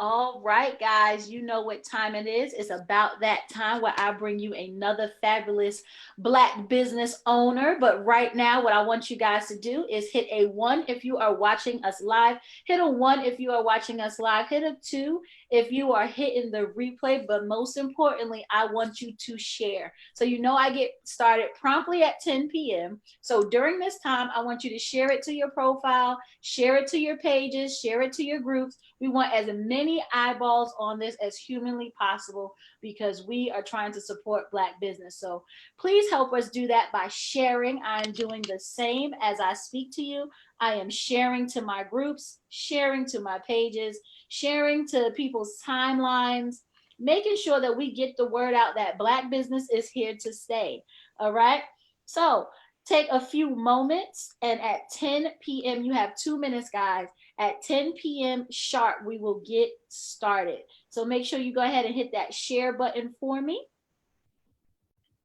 All right, guys, you know what time it is. It's about that time where I bring you another fabulous Black business owner. But right now, what I want you guys to do is hit a one if you are watching us live, hit a one if you are watching us live, hit a two if you are hitting the replay. But most importantly, I want you to share. So, you know, I get started promptly at 10 p.m. So during this time, I want you to share it to your profile, share it to your pages, share it to your groups. We want as many eyeballs on this as humanly possible because we are trying to support Black business. So please help us do that by sharing. I am doing the same as I speak to you. I am sharing to my groups, sharing to my pages, sharing to people's timelines, making sure that we get the word out that Black business is here to stay. All right. So take a few moments, and at 10 p.m., you have 2 minutes, guys. At 10 p.m. sharp, we will get started. So make sure you go ahead and hit that share button for me.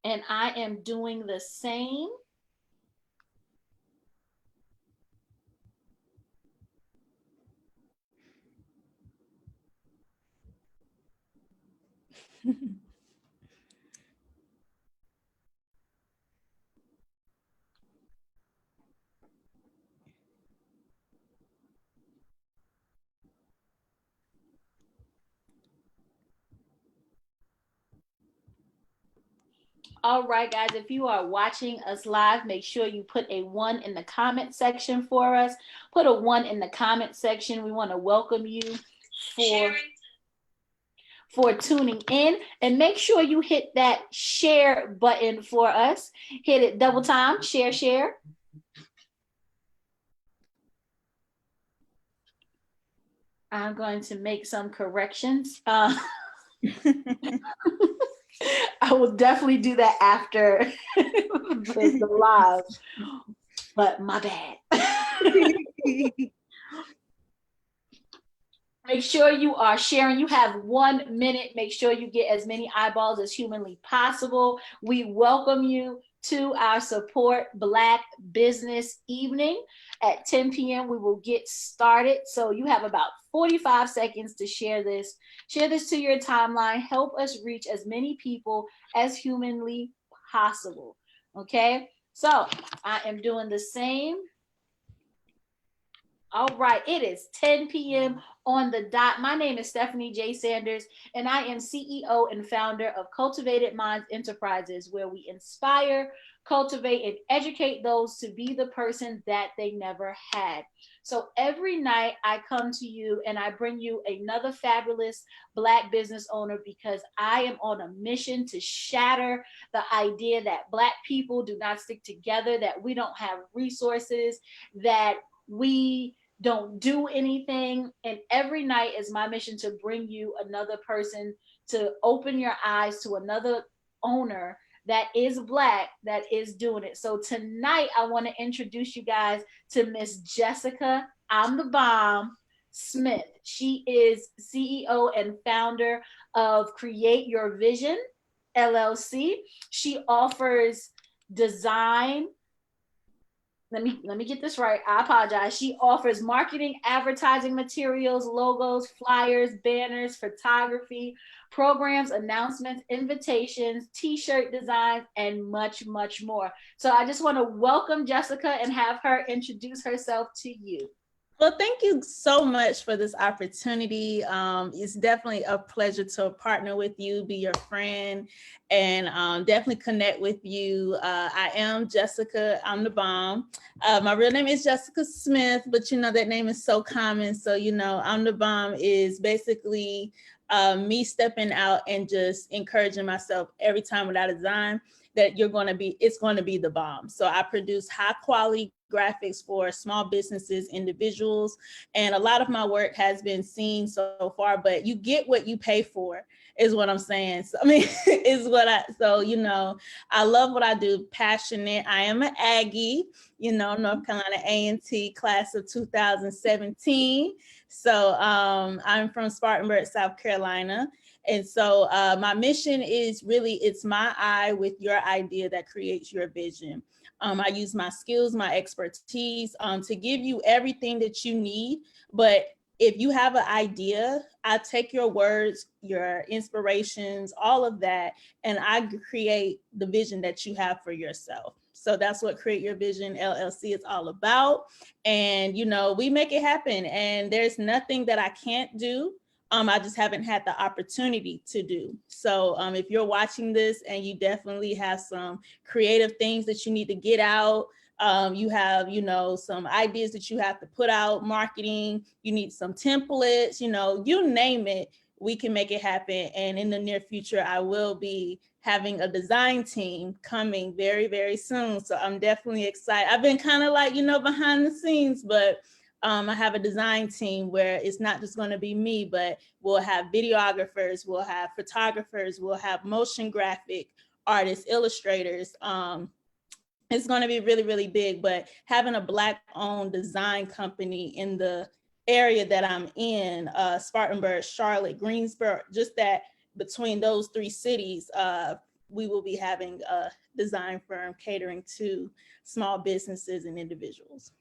And I am doing the same. All right, guys, if you are watching us live, make sure you put a one in the comment section for us. Put a one in the comment section. We want to welcome you for tuning in, and make sure you hit that share button for us. Hit it double time, share, share. I'm going to make some corrections. I will definitely do that after the live, but my bad. Make sure you are sharing. You have 1 minute. Make sure you get as many eyeballs as humanly possible. We welcome you to our Support Black Business evening. At 10 p.m., we will get started. So you have about 45 seconds to share this. Share this to your timeline. Help us reach as many people as humanly possible. Okay? So I am doing the same. All right, it is 10 p.m. on the dot. My name is Stephanie J. Sanders, and I am CEO and founder of Cultivated Minds Enterprises, where we inspire, cultivate, and educate those to be the person that they never had. So every night I come to you and I bring you another fabulous Black business owner because I am on a mission to shatter the idea that Black people do not stick together, that we don't have resources, that we don't do anything. And every night is my mission to bring you another person, to open your eyes to another owner that is Black, that is doing it. So tonight I want to introduce you guys to Miss Jessica ImDaBOMB Smith. She is CEO and founder of Create Your Vision LLC. She offers design, let me get this right. I apologize. She offers marketing, advertising materials, logos, flyers, banners, photography, programs, announcements, invitations, t-shirt designs, and much, much more. So I just want to welcome Jessica and have her introduce herself to you. Well, thank you so much for this opportunity. It's definitely a pleasure to partner with you, be your friend, and definitely connect with you. I am Jessica ImDaBOMB. My real name is Jessica Smith, but you know that name is so common. So, you know, ImDaBOMB is basically me stepping out and just encouraging myself every time with that design that it's going to be the bomb. So I produce high quality graphics for small businesses, individuals, and a lot of my work has been seen so far, but you get what you pay for is what I'm saying. So, I mean, you know, I love what I do, passionate. I am an Aggie, you know, North Carolina A&T class of 2017. So I'm from Spartanburg, South Carolina. And so my mission is really, it's my eye with your idea that creates your vision. I use my skills, my expertise to give you everything that you need, but if you have an idea, I take your words, your inspirations, all of that, and I create the vision that you have for yourself. So that's what Create Your Vision LLC is all about. And, we make it happen. And there's nothing that I can't do. I just haven't had the opportunity to do. So if you're watching this and you definitely have some creative things that you need to get out, you have, some ideas that you have to put out, marketing, you need some templates, you name it, we can make it happen. And in the near future, I will be having a design team coming very, very soon. So I'm definitely excited. I've been kind of like, behind the scenes, but I have a design team where it's not just going to be me, but we'll have videographers, we'll have photographers, we'll have motion graphic artists, illustrators. It's going to be really, really big, but having a Black-owned design company in the area that I'm in, Spartanburg, Charlotte, Greensboro, just that between those three cities, we will be having a design firm catering to small businesses and individuals.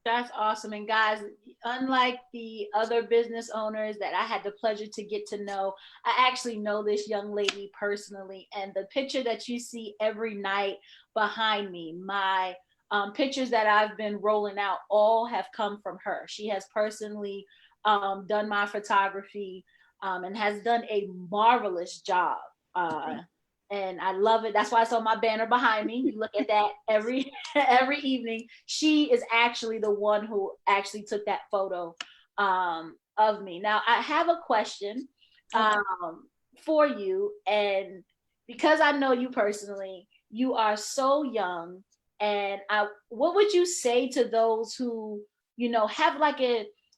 That's awesome. And guys, unlike the other business owners that I had the pleasure to get to know, I actually know this young lady personally. And the picture that you see every night behind me, my pictures that I've been rolling out, all have come from her. She has personally done my photography and has done a marvelous job. And I love it. That's why it's on my banner behind me. You look at that every every evening. She is actually the one who actually took that photo of me. Now I have a question for you, and because I know you personally, you are so young. And what would you say to those who have like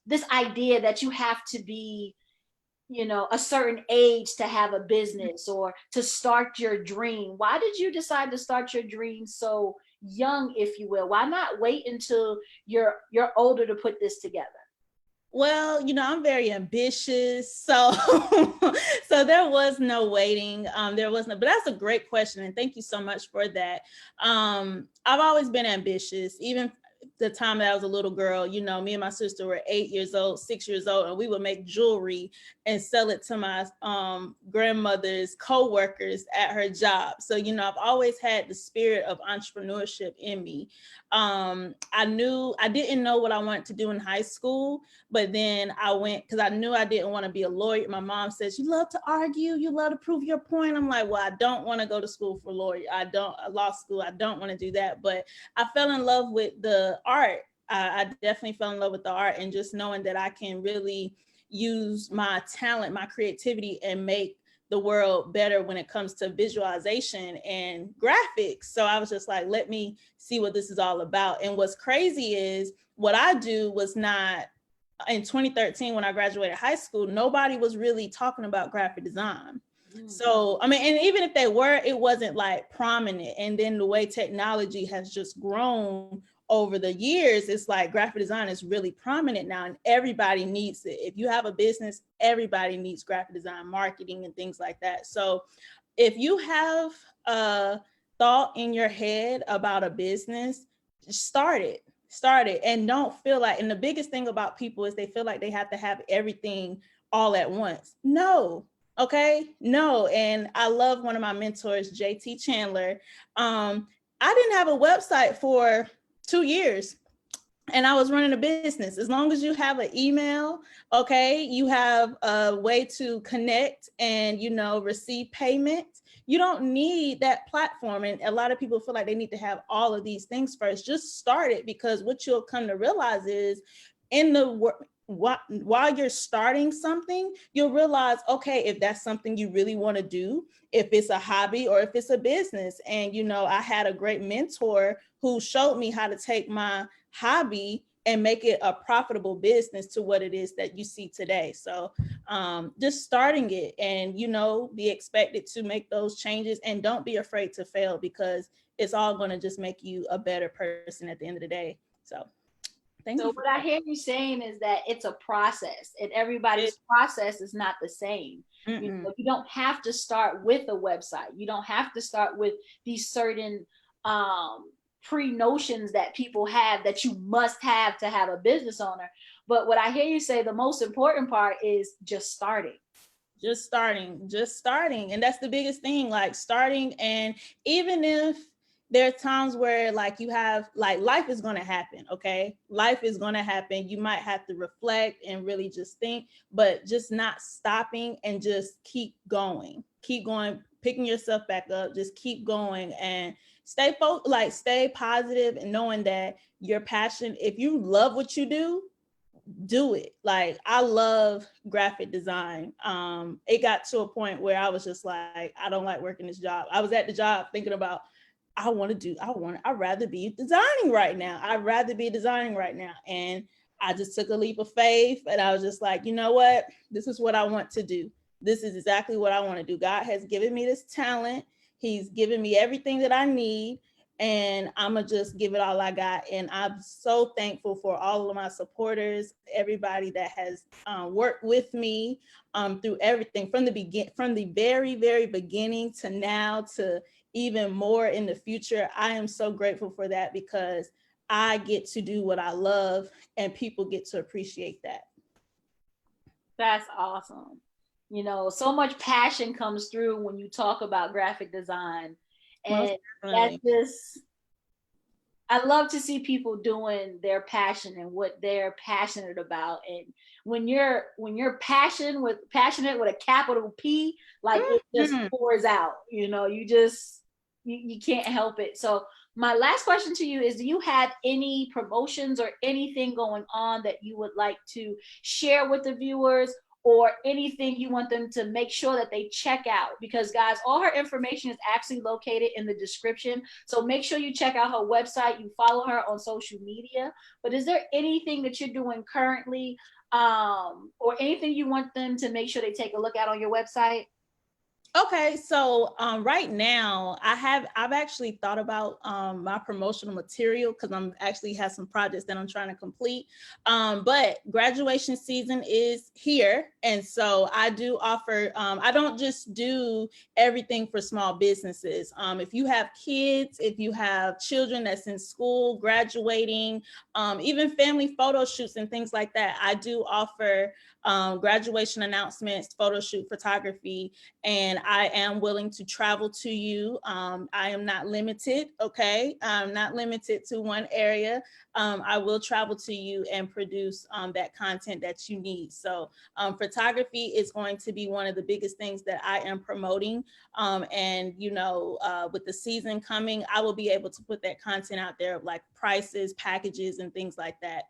this idea that you have to be a certain age to have a business or to start your dream? Why did you decide to start your dream so young, if you will? Why not wait until you're older to put this together? Well, I'm very ambitious, so so there was no waiting. There was no, but that's a great question, and thank you so much for that. I've always been ambitious, even the time that I was a little girl. Me and my sister were 8 years old, 6 years old, and we would make jewelry and sell it to my grandmother's co-workers at her job. So, I've always had the spirit of entrepreneurship in me. I didn't know what I wanted to do in high school, but then I went, because I knew I didn't want to be a lawyer. My mom says, you love to argue, you love to prove your point. I'm like, well, I don't want to go to school for law school. I don't want to do that. But I fell in love with the art. I definitely fell in love with the art, and just knowing that I can really use my talent, my creativity, and make the world better when it comes to visualization and graphics. So I was just like, let me see what this is all about. And what's crazy is what I do was not, in 2013, when I graduated high school, nobody was really talking about graphic design. So, and even if they were, it wasn't like prominent. And then the way technology has just grown over the years, it's like graphic design is really prominent now, and everybody needs it. If you have a business, everybody needs graphic design, marketing, and things like that. So if you have a thought in your head about a business, start it, and don't feel like, and the biggest thing about people is they feel like they have to have everything all at once. No. Okay. No. And I love one of my mentors, JT Chandler. I didn't have a website for 2 years, and I was running a business. As long as you have an email, okay, you have a way to connect and, receive payment, you don't need that platform. And a lot of people feel like they need to have all of these things first. Just start it, because what you'll come to realize is while you're starting something, you'll realize, okay, if that's something you really want to do, if it's a hobby or if it's a business. And, I had a great mentor who showed me how to take my hobby and make it a profitable business to what it is that you see today. So just starting it, and, be expected to make those changes, and don't be afraid to fail, because it's all going to just make you a better person at the end of the day. So So what I hear you saying is that it's a process, and everybody's process is not the same. You don't have to start with a website. You don't have to start with these certain pre-notions that people have that you must have to have a business owner. But what I hear you say, the most important part is just starting. Just starting. And that's the biggest thing, like starting. And even if there are times where like you have like life is going to happen, okay, life is going to happen, you might have to reflect and really just think, but just not stopping and just keep going, picking yourself back up, just keep going and stay positive and knowing that your passion, if you love what you do it. Like I love graphic design. It got to a point where I was just like, I don't like working this job. I was at the job thinking about, I'd rather be designing right now. I'd rather be designing right now. And I just took a leap of faith and I was just like, you know what? This is what I want to do. This is exactly what I want to do. God has given me this talent. He's given me everything that I need, and I'm gonna just give it all I got. And I'm so thankful for all of my supporters, everybody that has worked with me through everything from the very, very beginning to now to even more in the future. I am so grateful for that because I get to do what I love and people get to appreciate that. That's awesome. You know, so much passion comes through when you talk about graphic design. Most And that's definitely. just, I love to see people doing their passion and what they're passionate about. And when you're passionate with a capital P, like it just Mhm. pours out. You know, you can't help it. So my last question to you is, do you have any promotions or anything going on that you would like to share with the viewers, or anything you want them to make sure that they check out? Because guys, all her information is actually located in the description, so make sure you check out her website, you follow her on social media. But is there anything that you're doing currently, or anything you want them to make sure they take a look at on your website? Okay, so right now I've actually thought about my promotional material because I'm actually have some projects that I'm trying to complete. But graduation season is here, and so I do offer. I don't just do everything for small businesses. If you have kids, if you have children that's in school, graduating, even family photo shoots and things like that, I do offer graduation announcements, photo shoot photography, and I am willing to travel to you. I am not limited, okay? I'm not limited to one area. I will travel to you and produce that content that you need. So photography is going to be one of the biggest things that I am promoting. And, with the season coming, I will be able to put that content out there, like prices, packages, and things like that,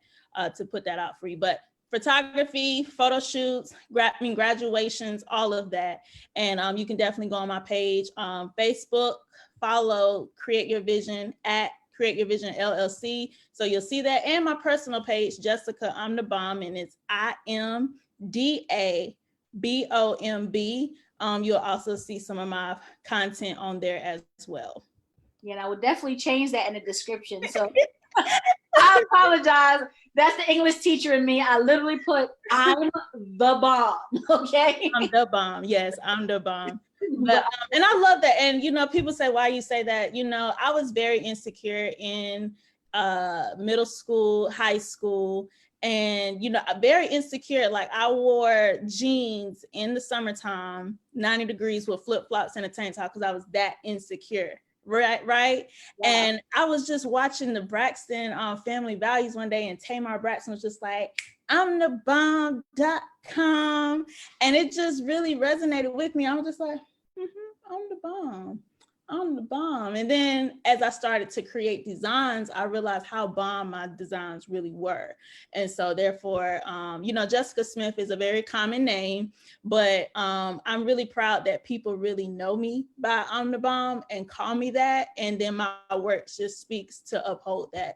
to put that out for you. But photography, photo shoots, graduations, all of that. And you can definitely go on my page, Facebook, follow Create Your Vision at Create Your Vision LLC. So you'll see that. And my personal page, Jessica ImDaBOMB, and it's ImDaBOMB. You'll also see some of my content on there as well. Yeah, and I would definitely change that in the description. So I apologize. That's the English teacher in me. I literally put I'm the bomb. Okay. I'm the bomb. Yes, I'm the bomb. But and I love that. And people say, why you say that? I was very insecure in middle school, high school, and very insecure. Like I wore jeans in the summertime, 90 degrees with flip-flops and a tank top because I was that insecure. Right. Yeah. And I was just watching the Braxton Family Values one day, and Tamar Braxton was just like, I'm the bomb.com. And it just really resonated with me. I was just like, I'm the bomb. I'm the bomb. And then as I started to create designs, I realized how bomb my designs really were. And so therefore, Jessica Smith is a very common name, but I'm really proud that people really know me by I'm the bomb and call me that. And then my work just speaks to uphold that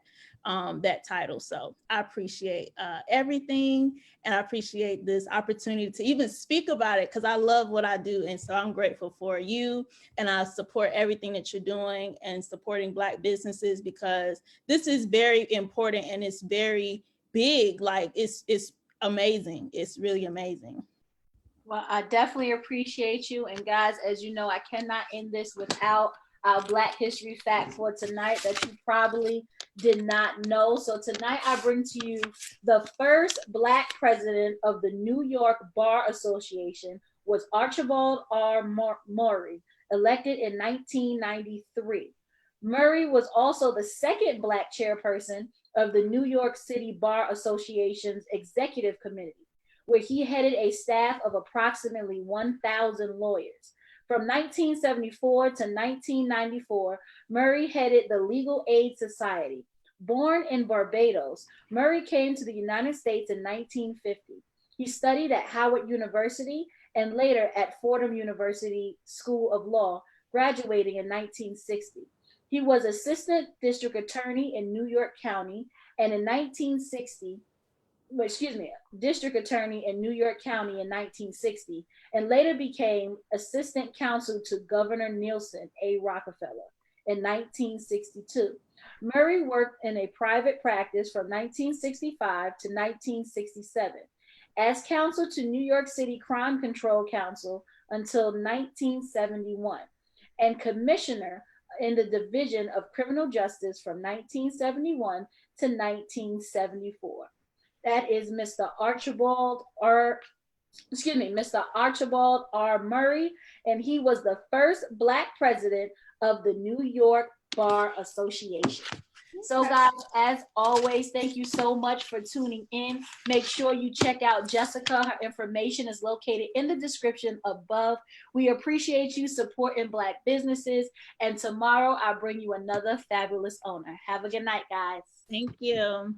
title. So I appreciate everything, and I appreciate this opportunity to even speak about it because I love what I do. And so I'm grateful for you, and I support everything that you're doing and supporting Black businesses because this is very important and it's very big. Like it's amazing. It's really amazing. Well, I definitely appreciate you. And guys, as you know, I cannot end this without our Black History fact for tonight that you probably did not know. So tonight I bring to you the first Black president of the New York Bar Association was Archibald R. Murray, elected in 1993. Murray was also the second Black chairperson of the New York City Bar Association's Executive Committee, where he headed a staff of approximately 1,000 lawyers. From 1974 to 1994, Murray headed the Legal Aid Society. Born in Barbados, Murray came to the United States in 1950. He studied at Howard University and later at Fordham University School of Law, graduating in 1960. He was assistant district attorney in New York County, and in 1960, district attorney in New York County in 1960, and later became assistant counsel to Governor Nelson A. Rockefeller in 1962. Murray worked in a private practice from 1965 to 1967 as counsel to New York City Crime Control Council until 1971 and commissioner in the Division of Criminal Justice from 1971 to 1974. That is Mr. Archibald R. Murray, and he was the first Black president of the New York Bar Association. So guys, as always, thank you so much for tuning in. Make sure you check out Jessica. Her information is located in the description above. We appreciate you supporting Black businesses. And tomorrow I'll bring you another fabulous owner. Have a good night, guys. Thank you.